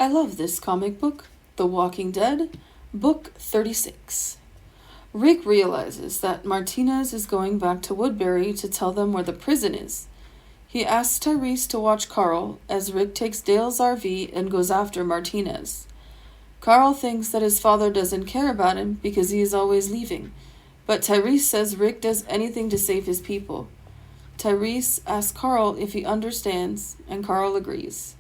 I love this comic book, The Walking Dead, Book 36. Rick realizes that Martinez is going back to Woodbury to tell them where the prison is. He asks Tyrese to watch Carl as Rick takes Dale's RV and goes after Martinez. Carl thinks that his father doesn't care about him because he is always leaving, but Tyrese says Rick does anything to save his people. Tyrese asks Carl if he understands, and Carl agrees.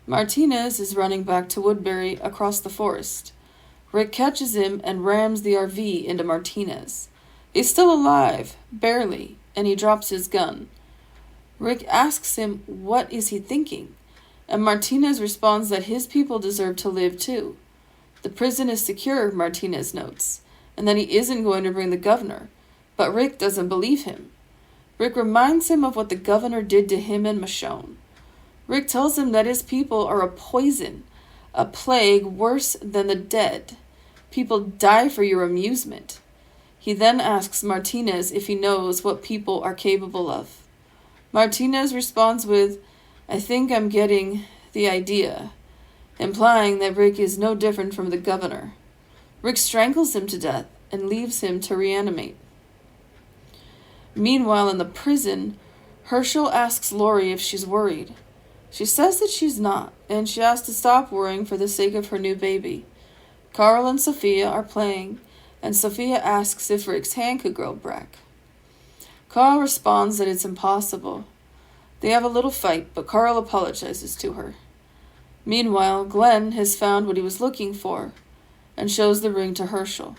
Martinez is running back to Woodbury across the forest. Rick catches him and rams the RV into Martinez. He's still alive, barely, and he drops his gun. Rick asks him what is he thinking, and Martinez responds that his people deserve to live too. The prison is secure, Martinez notes, and that he isn't going to bring the governor, but Rick doesn't believe him. Rick reminds him of what the governor did to him and Michonne. Rick tells him that his people are a poison, a plague worse than the dead. People die for your amusement. He then asks Martinez if he knows what people are capable of. Martinez responds with, "I think I'm getting the idea," implying that Rick is no different from the governor. Rick strangles him to death and leaves him to reanimate. Meanwhile, in the prison, Herschel asks Lori if she's worried. She says that she's not, and she has to stop worrying for the sake of her new baby. Carl and Sophia are playing, and Sophia asks if Rick's hand could grow back. Carl responds that it's impossible. They have a little fight, but Carl apologizes to her. Meanwhile, Glenn has found what he was looking for, and shows the ring to Herschel.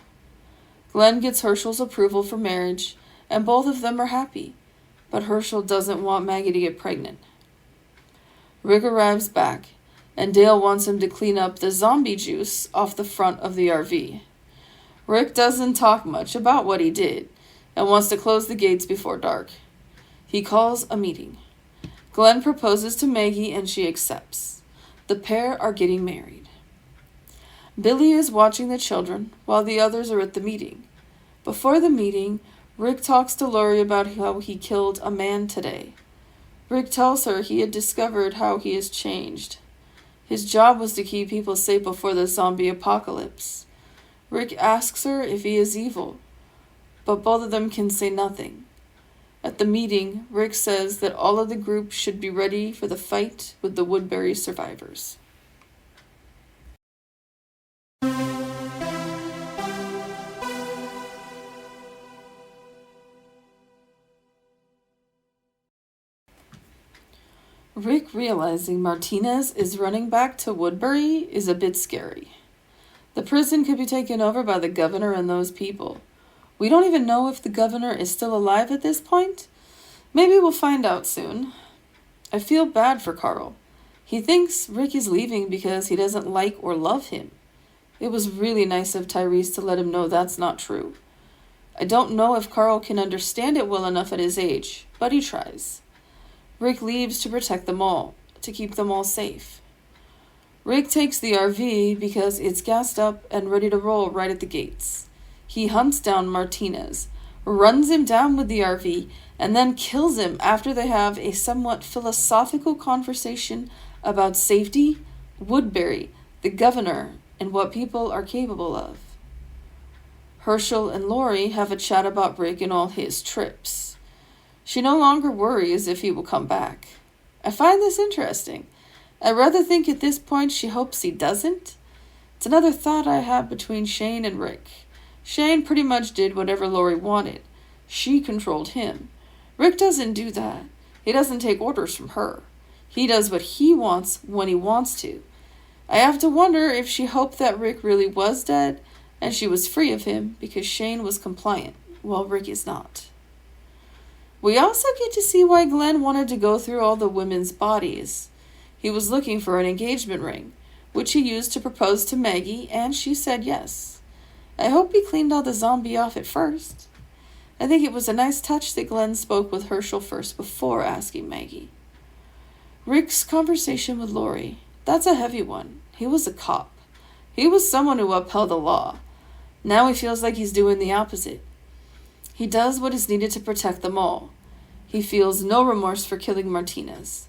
Glenn gets Herschel's approval for marriage, and both of them are happy, but Herschel doesn't want Maggie to get pregnant. Rick arrives back, and Dale wants him to clean up the zombie juice off the front of the RV. Rick doesn't talk much about what he did, and wants to close the gates before dark. He calls a meeting. Glenn proposes to Maggie, and she accepts. The pair are getting married. Billy is watching the children, while the others are at the meeting. Before the meeting, Rick talks to Lori about how he killed a man today. Rick tells her he had discovered how he has changed. His job was to keep people safe before the zombie apocalypse. Rick asks her if he is evil, but both of them can say nothing. At the meeting, Rick says that all of the group should be ready for the fight with the Woodbury survivors. Rick realizing Martinez is running back to Woodbury is a bit scary. The prison could be taken over by the governor and those people. We don't even know if the governor is still alive at this point. Maybe we'll find out soon. I feel bad for Carl. He thinks Rick is leaving because he doesn't like or love him. It was really nice of Tyrese to let him know that's not true. I don't know if Carl can understand it well enough at his age, but he tries. Rick leaves to protect them all, to keep them all safe. Rick takes the RV because it's gassed up and ready to roll right at the gates. He hunts down Martinez, runs him down with the RV, and then kills him after they have a somewhat philosophical conversation about safety, Woodbury, the governor, and what people are capable of. Herschel and Lori have a chat about Rick and all his trips. She no longer worries if he will come back. I find this interesting. I rather think at this point she hopes he doesn't. It's another thought I have between Shane and Rick. Shane pretty much did whatever Lori wanted. She controlled him. Rick doesn't do that. He doesn't take orders from her. He does what he wants when he wants to. I have to wonder if she hoped that Rick really was dead and she was free of him because Shane was compliant, while Rick is not. We also get to see why Glenn wanted to go through all the women's bodies. He was looking for an engagement ring, which he used to propose to Maggie, and she said yes. I hope he cleaned all the zombie off at first. I think it was a nice touch that Glenn spoke with Herschel first before asking Maggie. Rick's conversation with Lori, that's a heavy one. He was a cop. He was someone who upheld the law. Now he feels like he's doing the opposite. He does what is needed to protect them all. He feels no remorse for killing Martinez.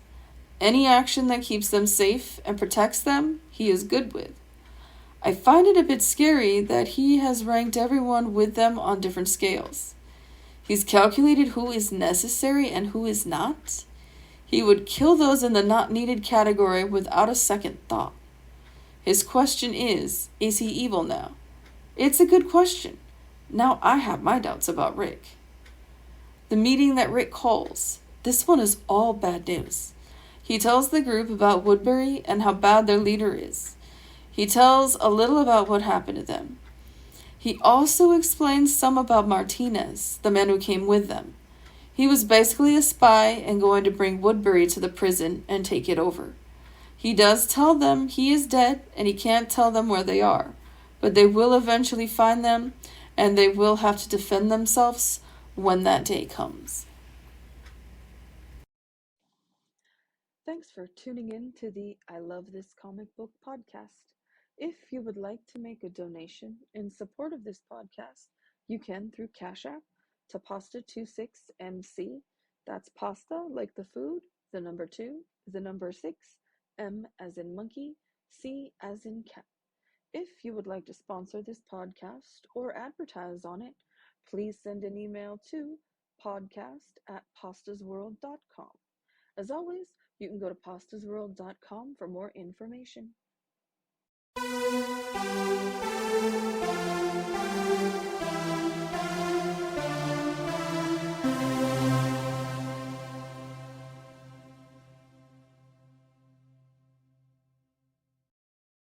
Any action that keeps them safe and protects them, he is good with. I find it a bit scary that he has ranked everyone with them on different scales. He's calculated who is necessary and who is not. He would kill those in the not needed category without a second thought. His question is he evil now? It's a good question. Now I have my doubts about Rick. The meeting that Rick calls. This one is all bad news. He tells the group about Woodbury and how bad their leader is. He tells a little about what happened to them. He also explains some about Martinez, the man who came with them. He was basically a spy and going to bring Woodbury to the prison and take it over. He does tell them he is dead and he can't tell them where they are, but they will eventually find them and they will have to defend themselves when that day comes. Thanks for tuning in to the I Love This Comic Book podcast. If you would like to make a donation in support of this podcast, you can through Cash App to Pasta26MC. That's pasta like the food, the number 2, the number 6, M as in monkey, C as in cat. If you would like to sponsor this podcast or advertise on it, please send an email to podcast@pastasworld.com. As always, you can go to pastasworld.com for more information.